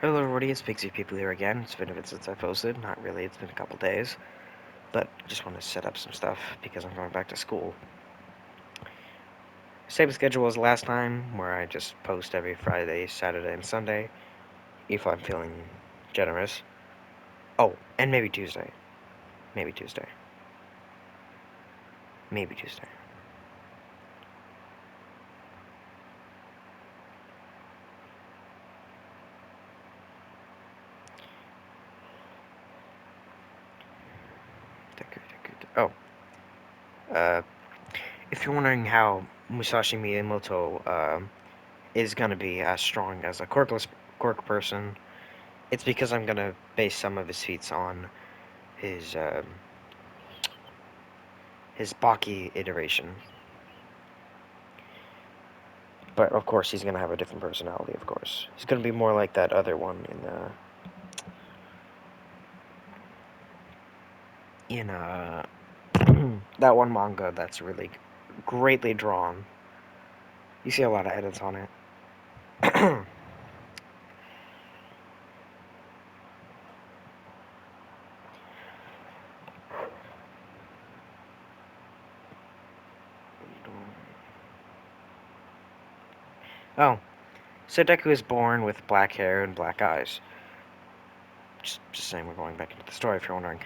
Hello everybody, it's Pixie People here again. It's been a bit since I posted. Not really, it's been a couple days. But I just want to set up some stuff because I'm going back to school. Same schedule as last time, where I just post every Friday, Saturday, and Sunday, if I'm feeling generous. Oh, and maybe Tuesday. Maybe Tuesday. Maybe Tuesday. Oh, uh, if you're wondering how Musashi Miyamoto is gonna be as strong as a quirk person, it's because I'm gonna base some of his feats on his his baki iteration. But of course, he's gonna have a different personality. Of course, he's gonna be more like that other one in that one manga that's really greatly drawn. You see a lot of edits on it. Oh, so Deku is born with black hair and black eyes. Just saying, we're going back into the story if you're wondering.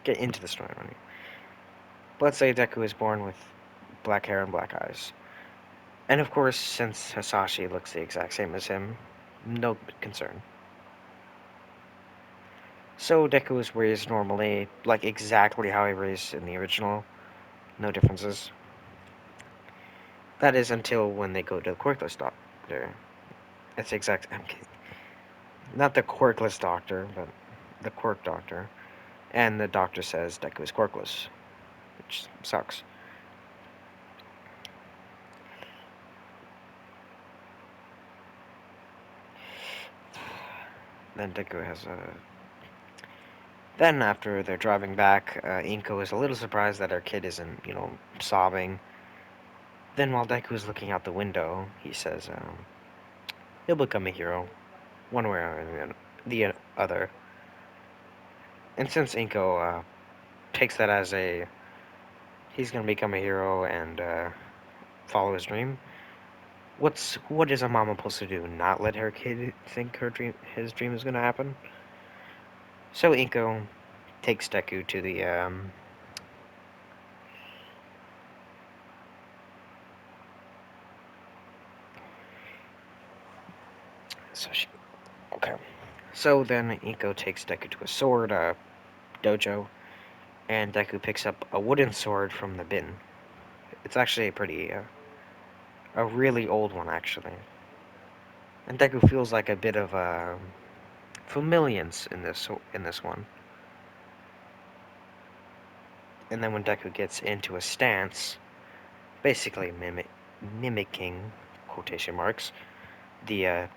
Get into the story, honey. Let's say Deku is born with black hair and black eyes. And of course, since Hisashi looks the exact same as him, no concern. So Deku was raised normally, like exactly how he raised in the original. No differences. That is until when they go to the quirkless doctor. That's exact. I'm kidding. Not the quirkless doctor, but the quirk doctor. And the doctor says Deku is quirkless, which sucks. Then Deku has a. Then after they're driving back, Inko is a little surprised that her kid isn't, sobbing. Then while Deku is looking out the window, he says, he'll become a hero, one way or the other. And since Inko takes that as he's gonna become a hero and follow his dream, what is a mama supposed to do? Not let her kid think his dream is gonna happen? So Inko takes Deku to the so she okay. So then Inko takes Deku to a sword dojo, and Deku picks up a wooden sword from the bin. It's actually a really old one actually, and Deku feels like a bit of a familiance in this one. And then when Deku gets into a stance, basically mimicking quotation marks the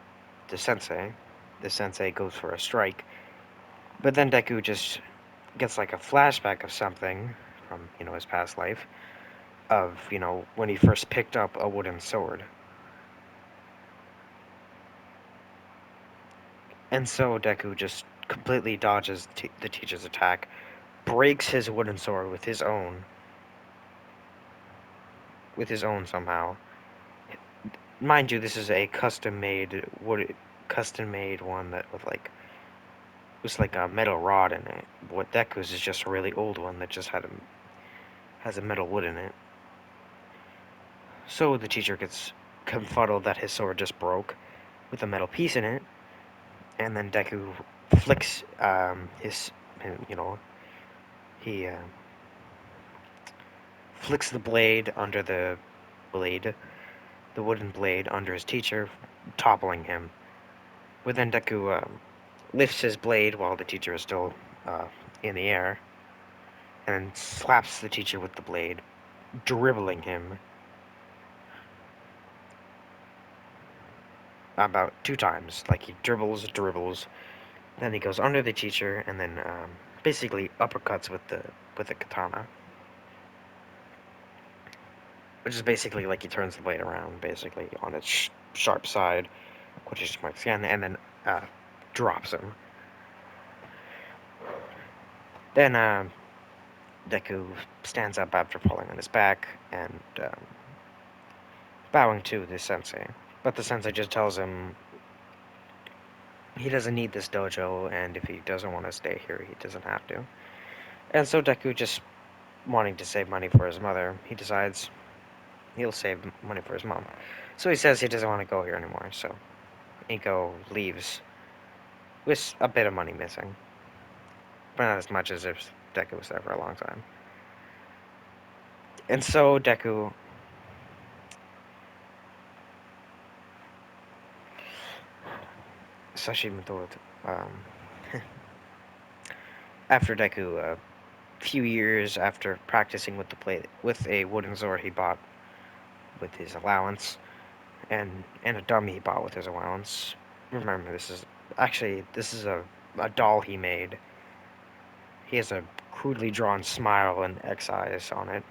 the sensei, the sensei goes for a strike, but then Deku just gets like a flashback of something from his past life of when he first picked up a wooden sword. And so Deku just completely dodges the teacher's attack, breaks his wooden sword with his own somehow. Mind you, this is a custom-made one that with like was like a metal rod in it. What Deku's is just a really old one that just has a metal wood in it. So the teacher gets confuddled that his sword just broke with a metal piece in it, and then Deku flicks you know, he flicks the blade under the wooden blade under his teacher, toppling him. But then Deku lifts his blade while the teacher is still in the air, and slaps the teacher with the blade, dribbling him about 2 times. Like he dribbles, then he goes under the teacher, and then basically uppercuts with the katana, which is basically like he turns the blade around, basically on its sharp side, quotation marks again, and then drops him. Then Deku stands up after falling on his back and bowing to the sensei. But the sensei just tells him he doesn't need this dojo, and if he doesn't want to stay here, he doesn't have to. And so Deku, just wanting to save money for his mother, he decides he'll save money for his mom. So he says he doesn't want to go here anymore, so Inko leaves with a bit of money missing. But not as much as if Deku was there for a long time. And so Deku Musashi Miyamoto, after Deku, a few years after practicing with a wooden sword he bought with his allowance, and a dummy he bought with his allowance. Remember, this is a doll he made. He has a crudely drawn smile and X eyes on it.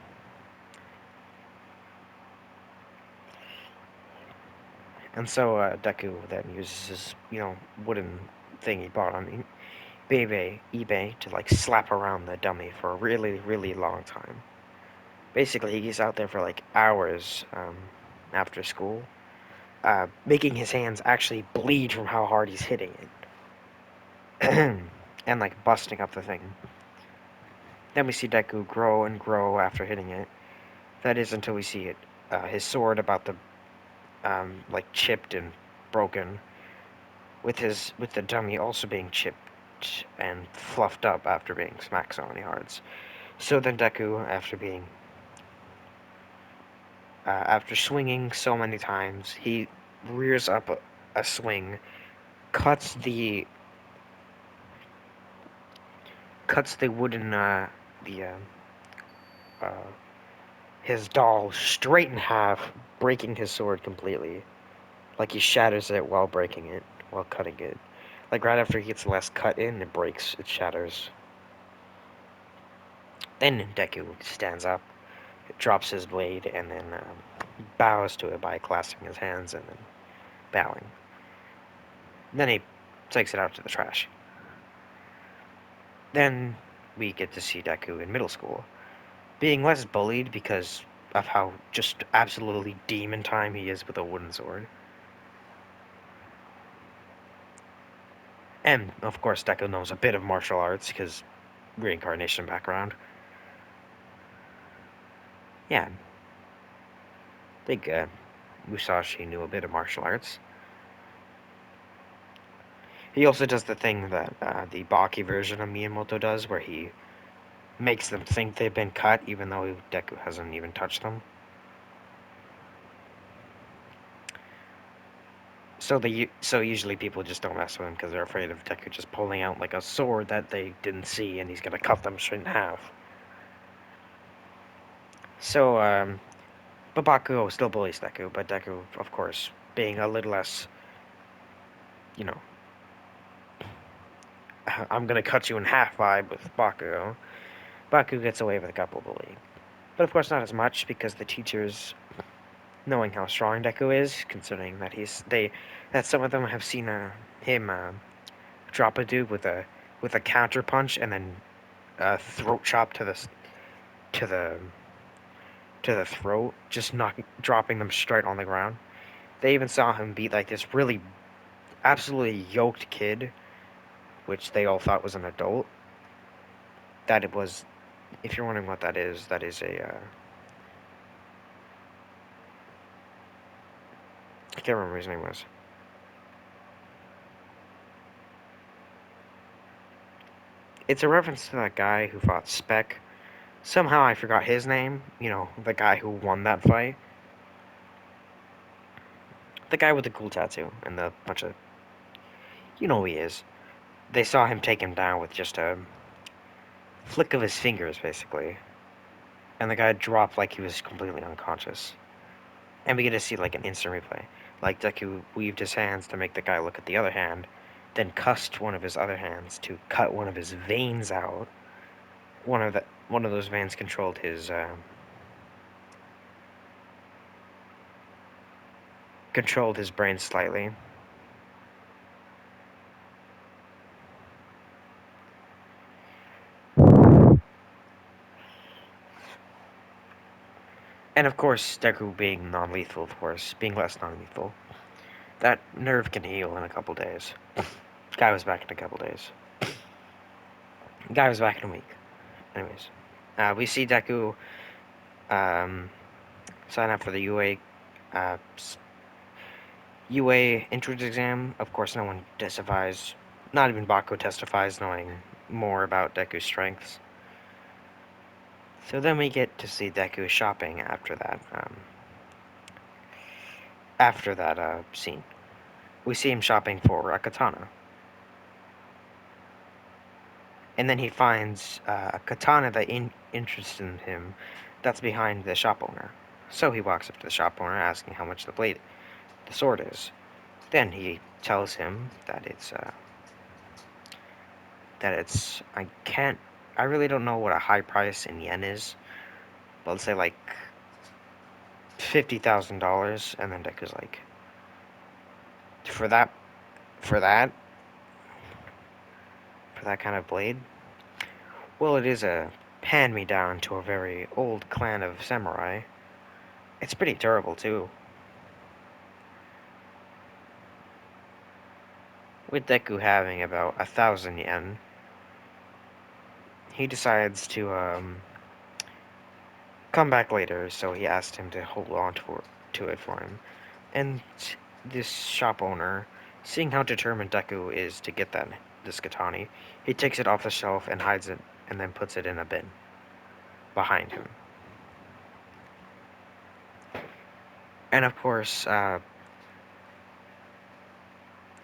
And so Deku then uses his, wooden thing he bought on eBay to like slap around the dummy for a really, really long time. Basically, he's out there for like hours after school, making his hands actually bleed from how hard he's hitting it, and like busting up the thing. Then we see Deku grow and grow after hitting it. That is until we see it, his sword about to like chipped and broken, with the dummy also being chipped and fluffed up after being smacked so many yards. So then Deku, after swinging so many times, he rears up a swing, cuts the wooden the uh, his doll straight in half, breaking his sword completely. Like he shatters it while breaking it, while cutting it. Like right after he gets the last cut in, it breaks, it shatters. Then Deku stands up, drops his blade, and then bows to it by clasping his hands and then bowing. Then he takes it out to the trash. Then we get to see Deku in middle school, being less bullied because of how just absolutely demon time he is with a wooden sword. And, of course, Deku knows a bit of martial arts because reincarnation background. Yeah, I think Musashi knew a bit of martial arts. He also does the thing that the baki version of Miyamoto does, where he makes them think they've been cut, even though Deku hasn't even touched them. So usually people just don't mess with him because they're afraid of Deku just pulling out like a sword that they didn't see, and he's gonna cut them straight in half. So, but Bakugo still bullies Deku, but Deku, of course, being a little less, you know, I'm gonna cut you in half vibe with Bakugo. Baku gets away with a couple bullying. But of course not as much because the teachers, knowing how strong Deku is, considering that that some of them have seen him drop a dude with a counter punch and then throat chop to the to the throat, just dropping them straight on the ground. They even saw him beat like this really absolutely yoked kid, which they all thought was an adult. That it was. If you're wondering what that is a. I can't remember what his name was. It's a reference to that guy who fought Spec. Somehow I forgot his name. The guy who won that fight. The guy with the cool tattoo and the bunch of. You know who he is. They saw him take him down with just a flick of his fingers, basically. And the guy dropped like he was completely unconscious. And we get to see like an instant replay. Like Deku weaved his hands to make the guy look at the other hand, then cussed one of his other hands to cut one of his veins out. One of those veins controlled his brain slightly. And of course, Deku being non-lethal, of course, being less non-lethal, that nerve can heal in a couple days. Guy was back in a couple days. Guy was back in a week. Anyways, we see Deku um, sign up for the uh, UA entrance exam. Of course, no one testifies. Not even Baku testifies, knowing more about Deku's strengths. So then we get to see Deku shopping after that. After that scene, we see him shopping for a katana, and then he finds a katana that interests him. That's behind the shop owner. So he walks up to the shop owner, asking how much the sword is. Then he tells him that I can't, I really don't know what a high price in yen is, but let's say like $50,000. And then Deku's like, for that, for that, for that kind of blade? Well, it is a hand-me-down to a very old clan of samurai. It's pretty durable too. With Deku having about 1,000 yen, he decides to come back later, so he asked him to hold on to it for him. And this shop owner, seeing how determined Deku is to get this katana, he takes it off the shelf and hides it, and then puts it in a bin behind him. And of course, a,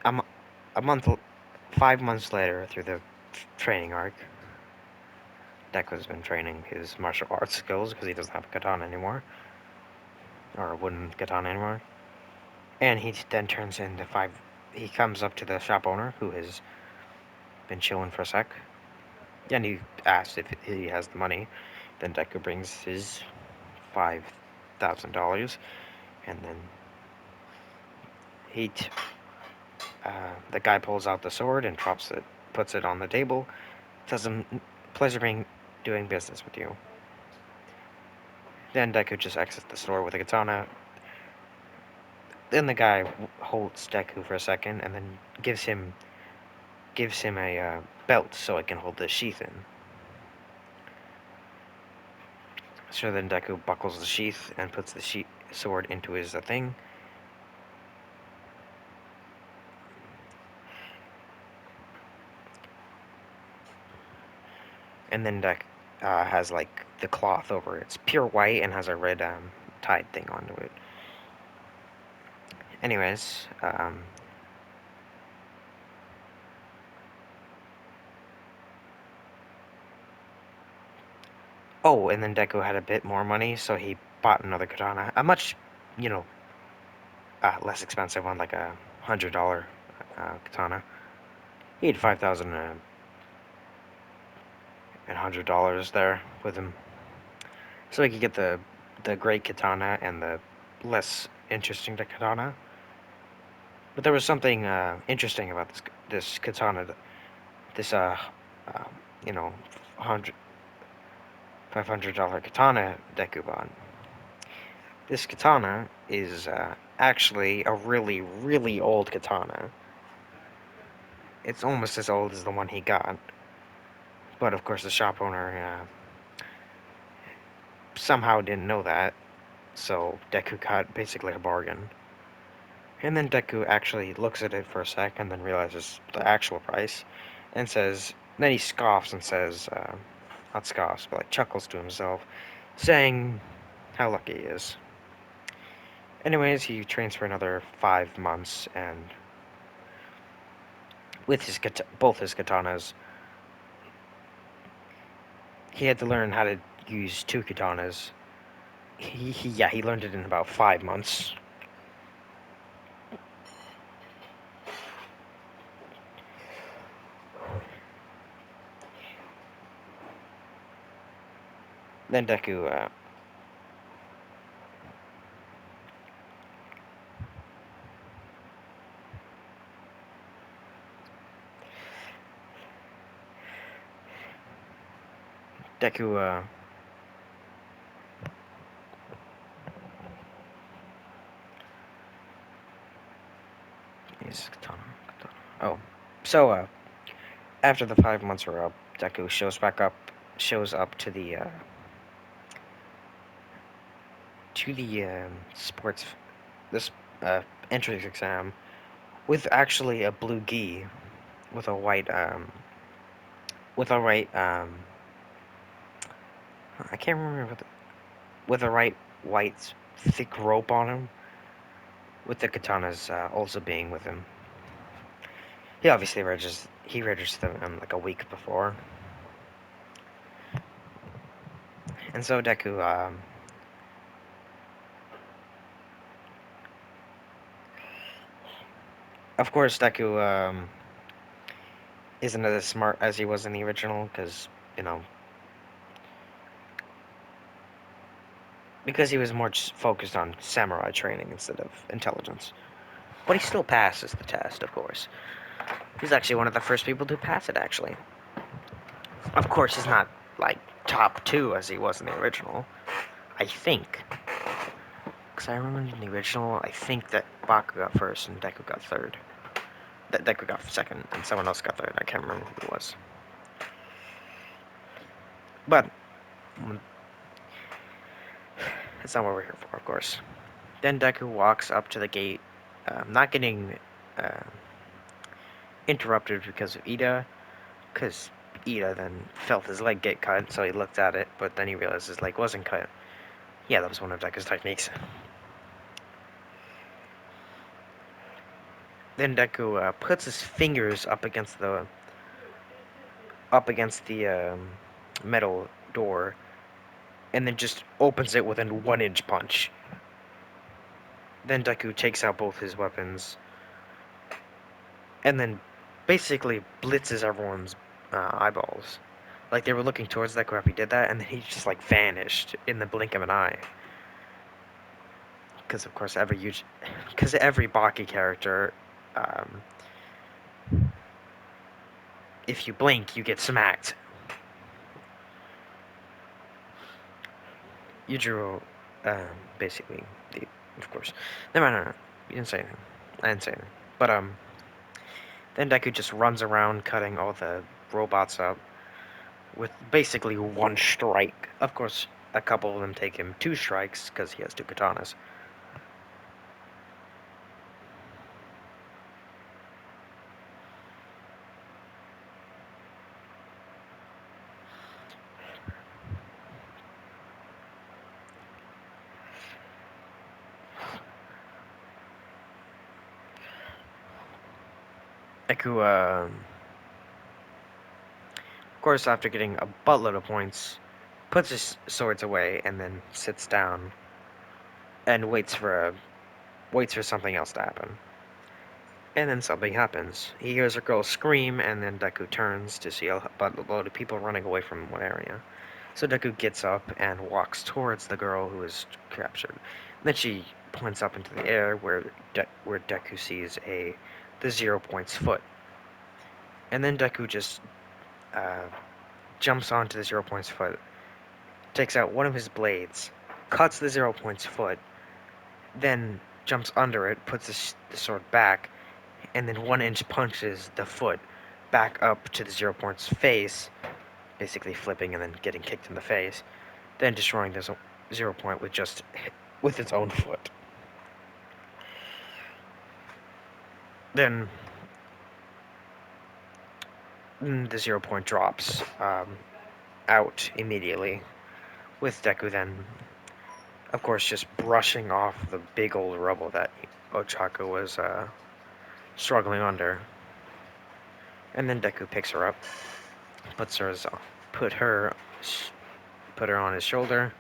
a month, 5 months later, through the training arc, Deku's been training his martial arts skills because he doesn't have a katana anymore, or a wooden katana anymore. And he then turns into five. He comes up to the shop owner, who has been chilling for a sec, and he asks if he has the money. Then Deku brings his $5,000, and then he, the guy pulls out the sword and drops it, puts it on the table. Tells him, "Pleasure doing business with you." Then Deku just exits the store with a katana. Then the guy holds Deku for a second, and then gives him a belt so it can hold the sheath in. So then Deku buckles the sheath and puts the sword into his thing. And then Deku has like the cloth over it. It's pure white and has a red tied thing onto it. Anyways, oh, and then Deku had a bit more money, so he bought another katana, a much, you know, less expensive one, like $100 katana. He had 5,000 and $100 there with him, so he could get the great katana and the less interesting katana. But there was something interesting about this katana, this uh you know, 100 $500 katana Deku bought. This katana is actually a really, really old katana. It's almost as old as the one he got. But of course, the shop owner somehow didn't know that, so Deku got basically a bargain. And then Deku actually looks at it for a sec and then realizes the actual price and says, then he scoffs and says, not scoffs, but like chuckles to himself, saying how lucky he is. Anyways, he trains for another 5 months, and with both his katanas, he had to learn how to use two katanas. He learned it in about 5 months. Then Deku Katana, katana. Oh, so after the 5 months are up, Deku shows up to the sports this entrance exam with actually a blue gi with a white with a right I can't remember with a right white thick rope on him with the katanas also being with him. He obviously registered them like a week before, and so Deku of course Deku isn't as smart as he was in the original you know because he was more focused on samurai training instead of intelligence. But he still passes the test, of course. He's actually one of the first people to pass it, actually. Of course, he's not, like, top two as he was in the original. I think. Because I remember in the original, I think that Baku got first and Deku got third. That Deku got second and someone else got third. I can't remember who it was. But, that's not what we're here for, of course. Then Deku walks up to the gate, not getting uh, interrupted because of Ida, because Ida then felt his leg get cut, so he looked at it, but then he realized his leg wasn't cut. Yeah, that was one of Deku's techniques. Then Deku puts his fingers up against the metal door, and then just opens it with a 1-inch punch. Then Deku takes out both his weapons, and then basically blitzes everyone's eyeballs. Like they were looking towards Deku after he did that, and then he just like vanished in the blink of an eye. Because of course every Baki character, um, if you blink, you get smacked. Yujiro, basically, of course. No. You didn't say anything. I didn't say anything. But then Deku just runs around cutting all the robots up with basically one strike. Of course, a couple of them take him 2 strikes because he has 2 katanas. Deku, of course, after getting a buttload of points, puts his swords away and then sits down and waits for something else to happen. And then something happens. He hears a girl scream, and then Deku turns to see a load of people running away from one area. So Deku gets up and walks towards the girl who is captured. Then she points up into the air where Deku sees the 0 points foot. And then Deku just uh, jumps onto the 0 points foot, takes out one of his blades, cuts the 0 points foot, then jumps under it, puts the sword back, and then 1-inch punches the foot back up to the 0 point's face, basically flipping and then getting kicked in the face, then destroying the 0 point with its own foot. Then the 0 point drops out immediately, with Deku then, of course, just brushing off the big old rubble that Ochako was struggling under. And then Deku picks her up, puts her put her put her on his shoulder,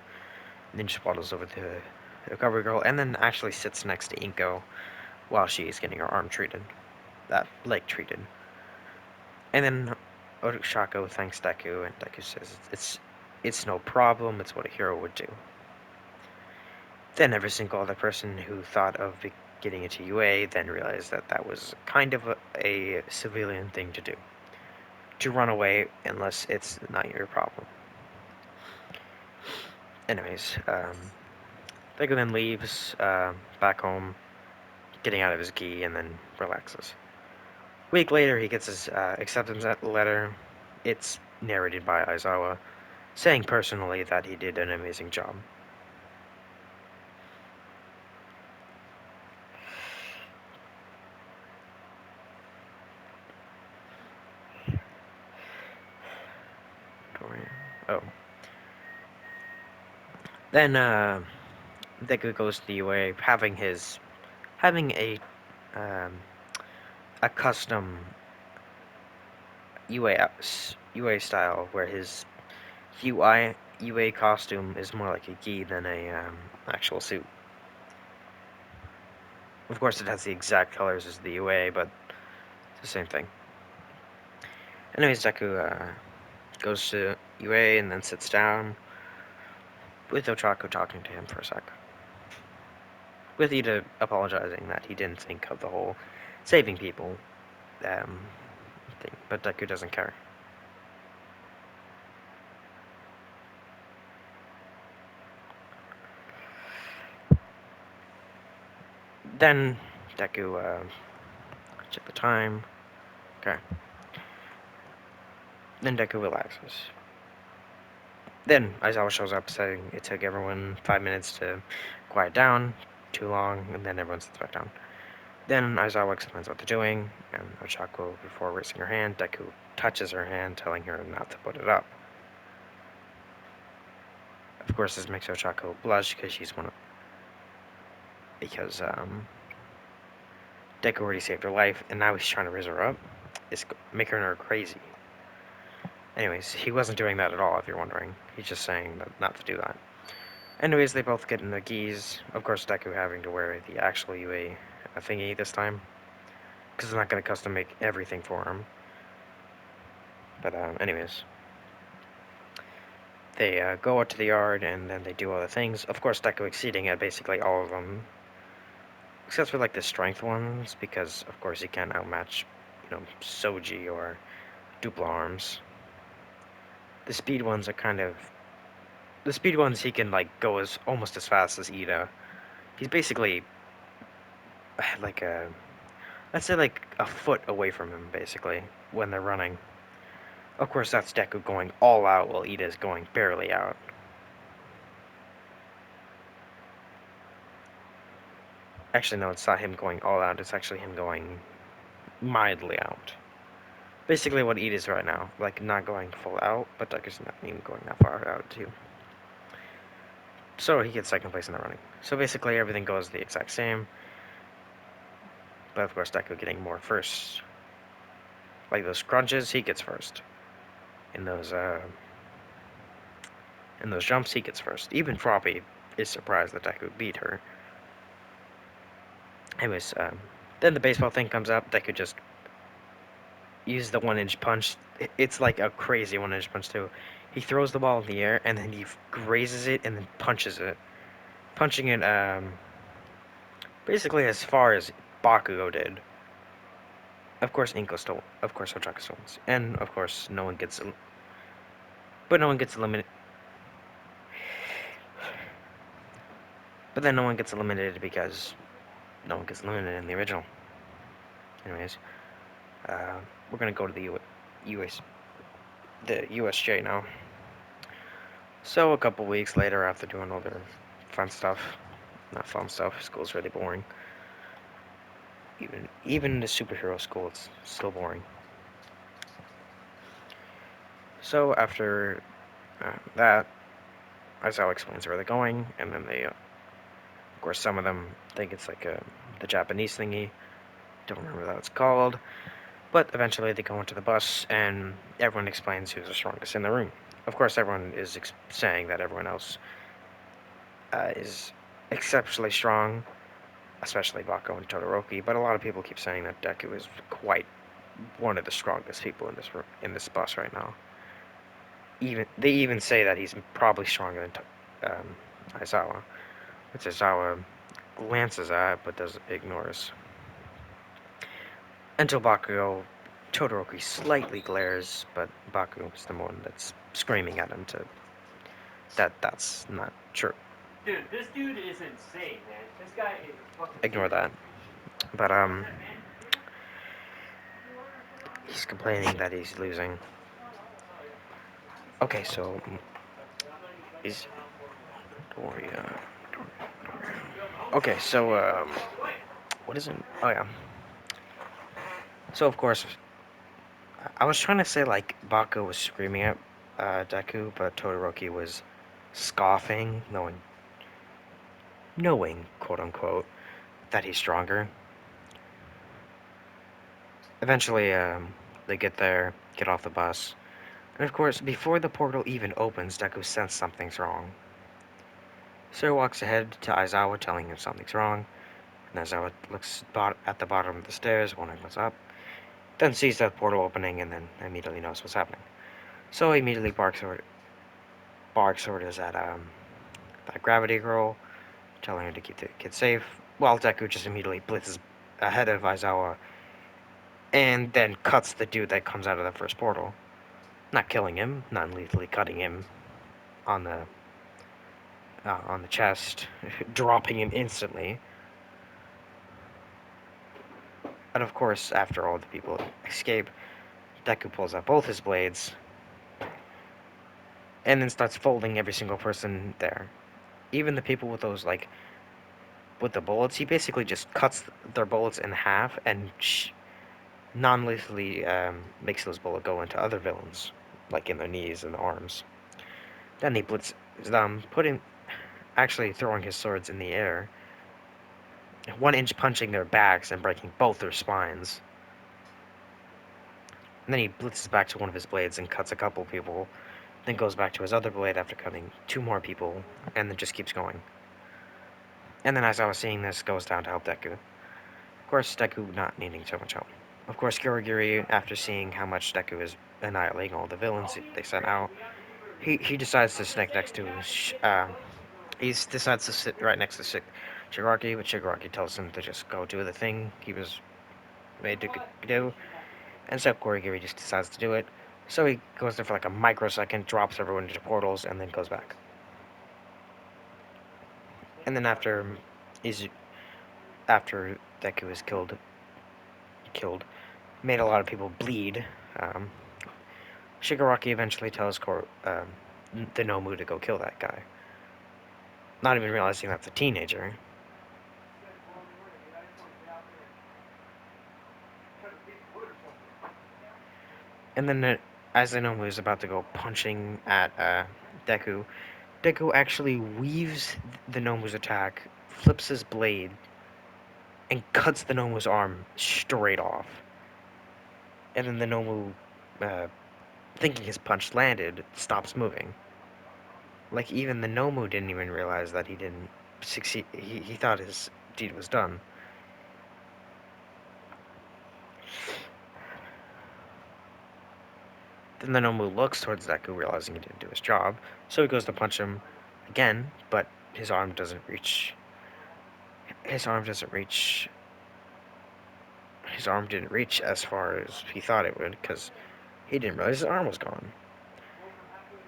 and then just waddles over to the cover girl, and then actually sits next to Inko while she's getting her arm treated, that leg treated. And then Ochako thanks Deku, and Deku says it's no problem. It's what a hero would do. Then every single other person who thought of getting into UA then realized that that was kind of a civilian thing to do. To run away unless it's not your problem. Anyways, Deku then leaves back home, getting out of his gi, and then relaxes. A week later, he gets his acceptance letter. It's narrated by Aizawa, saying personally that he did an amazing job. Oh. Then Deku goes to the UA, having um, a custom UA style where his UA costume is more like a gi than a actual suit. Of course, it has the exact colors as the UA, but it's the same thing. Anyways, Deku goes to UA and then sits down with Ochako talking to him for a sec. With Ida apologizing that he didn't think of the whole saving people um, thing, but Deku doesn't care. Then Deku check the time. Okay. Then Deku relaxes. Then Aizawa shows up saying it took everyone 5 minutes to quiet down, too long, and then everyone sits back down. Then Aizawa explains what they're doing, and Ochako, before raising her hand, Deku touches her hand, telling her not to put it up. Of course, this makes Ochako blush because Deku already saved her life, and now he's trying to raise her up. It's making her crazy. Anyways, he wasn't doing that at all, if you're wondering. He's just saying that not to do that. Anyways, they both get in the gis. Of course, Deku having to wear the actual UA thingy this time, because it's not going to custom make everything for him. But anyways, they go out to the yard and then they do all the things. Of course, Deku exceeding at basically all of them, except for like the strength ones, because of course he can't outmatch, Soji or Duplo arms. The speed ones are kind of the speed ones he can like go as almost as fast as Ida. He's basically like a let's say like a foot away from him basically when they're running. Of course, that's Deku going all out while Ida's going barely out. Actually, no, it's not him going all out. It's actually him going mildly out. Basically, what Ida's right now, like not going full out, but Deku's not even going that far out too. So he gets second place in the running. So basically, everything goes the exact same. But of course, Deku getting more first. Like those crunches, he gets first. In those jumps, he gets first. Even Froppy is surprised that Deku beat her. Anyways, then the baseball thing comes up. Deku just uses the 1-inch punch. It's like a crazy 1-inch punch too. He throws the ball in the air and then he grazes it and then punches it, punching it basically as far as Bakugo did. Of course, Inko stole. Of course, Ochaka stole. And of course, no one gets. But no one gets eliminated. But then no one gets eliminated because no one gets eliminated in the original. Anyways, we're gonna go to the USJ now. So a couple weeks later, after doing all their fun stuff, not fun stuff, school's really boring. Even the superhero school, it's still boring. So after that, Aizawa explains where they're going, and then they, of course, some of them think it's like the Japanese thingy. Don't remember what it's called. But eventually they go into the bus, and everyone explains who's the strongest in the room. Of course, everyone is saying that everyone else is exceptionally strong, especially Bako and Todoroki. But a lot of people keep saying that Deku is quite one of the strongest people in this bus right now. They even say that he's probably stronger than Aizawa, which Aizawa glances at but does ignores. Until Bakugo, Todoroki slightly glares, but Bakugo is the one that's screaming at him that's not true. Dude, this dude is insane, man. This guy is fucking Ignore serious. that. But he's complaining that he's losing. Okay, so he's don't worry, okay, so what is it? Oh yeah. So of course, I was trying to say like Baka was screaming at Deku, but Todoroki was scoffing, knowing, quote unquote, that he's stronger. Eventually, they get there, get off the bus, and of course, before the portal even opens, Deku senses something's wrong. So he walks ahead to Aizawa, telling him something's wrong, and Aizawa looks at the bottom of the stairs, wondering what's up, then sees that portal opening, and then immediately knows what's happening. So he immediately barks orders at that gravity girl, telling her to keep the kid safe, while Deku just immediately blitzes ahead of Aizawa, and then cuts the dude that comes out of the first portal. Not killing him, non lethally cutting him on the chest, dropping him instantly. And of course, after all the people escape, Deku pulls out both his blades and then starts folding every single person there. Even the people with those like with the bullets, he basically just cuts their bullets in half and non-lethally makes those bullets go into other villains, like in their knees and arms. Then he blitzes them, actually throwing his swords in the air, 1 inch punching their backs and breaking both their spines. And then he blitzes back to one of his blades and cuts a couple people, then goes back to his other blade after cutting 2 more people, and then just keeps going. And then as I was seeing this, goes down to help Deku. Of course, Deku not needing so much help. Of course, Kirigiri, after seeing how much Deku is annihilating all the villains they sent out, he decides to sneak next to he decides to sit right next to Shigaraki, but Shigaraki tells him to just go do the thing he was made to do, and so Kirigiri just decides to do it. So he goes there for like a microsecond, drops everyone into portals, and then goes back. And then he's after Deku is killed, made a lot of people bleed. Um, Shigaraki eventually tells the Nomu to go kill that guy, not even realizing that's a teenager. And then, as the Nomu is about to go punching at Deku, Deku actually weaves the Nomu's attack, flips his blade, and cuts the Nomu's arm straight off. And then the Nomu, uh, thinking his punch landed, stops moving. Like, even the Nomu didn't even realize that he didn't succeed. He thought his deed was done. Then the Nomu looks towards Deku, realizing he didn't do his job, so he goes to punch him again, but his arm doesn't reach. His arm doesn't reach. His arm didn't reach as far as he thought it would, because he didn't realize his arm was gone.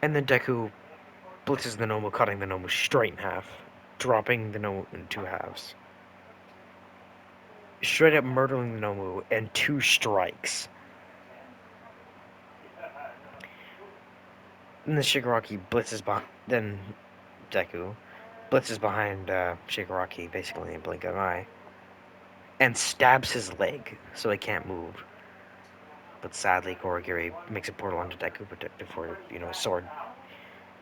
And then Deku blitzes the Nomu, cutting the Nomu straight in half, dropping the Nomu in 2 halves. Straight up murdering the Nomu in 2 strikes. And then Shigaraki blitzes behind. Then Deku blitzes behind Shigaraki, basically in a blink of an eye, and stabs his leg so he can't move. But sadly, Korigiri makes a portal onto Deku before his sword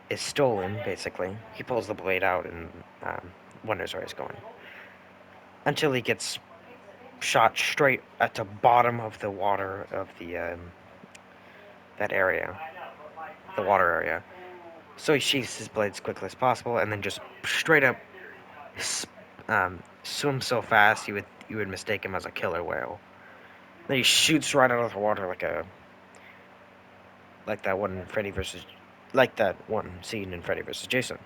is stolen. Basically, he pulls the blade out and wonders where he's going until he gets shot straight at the bottom of the water of that area, the water area. So he sheaths his blade as quickly as possible, and then just straight up swims so fast you would mistake him as a killer whale. Then he shoots right out of the water like that one Freddy versus like that one scene in Freddy versus Jason,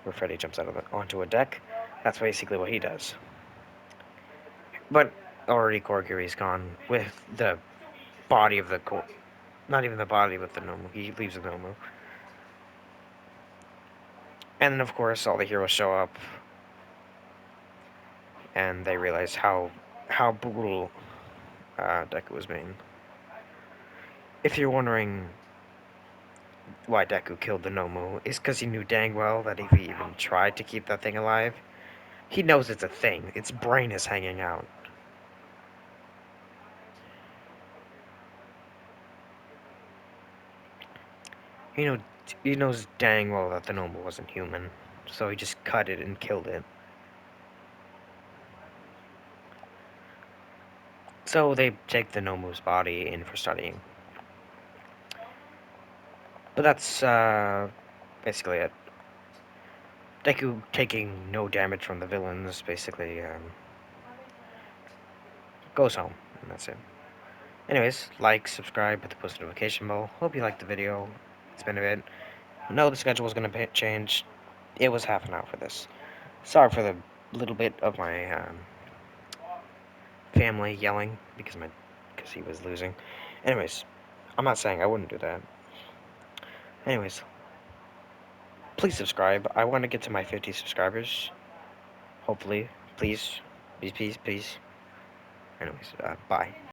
where Freddy jumps onto a deck. That's basically what he does. But already Korgiri's gone with the body of not even the body with the Nomu. He leaves the Nomu. And then, of course, all the heroes show up, and they realize how brutal Deku was being. if you're wondering why Deku killed the Nomu, it's because he knew dang well that if he even tried to keep that thing alive, he knows it's a thing. Its brain is hanging out. You know, he knows dang well that the Nomu wasn't human, so he just cut it and killed it. So they take the Nomu's body in for studying. But that's basically it. Deku taking no damage from the villains basically goes home, and that's it. Anyways, like, subscribe, hit the post notification bell. Hope you liked the video. It's been a bit. I know the schedule was going to change. It was half an hour for this. Sorry for the little bit of my family yelling because he was losing. Anyways, I'm not saying I wouldn't do that. Anyways, please subscribe. I want to get to my 50 subscribers. Hopefully, please, please, please, please. Anyways, bye.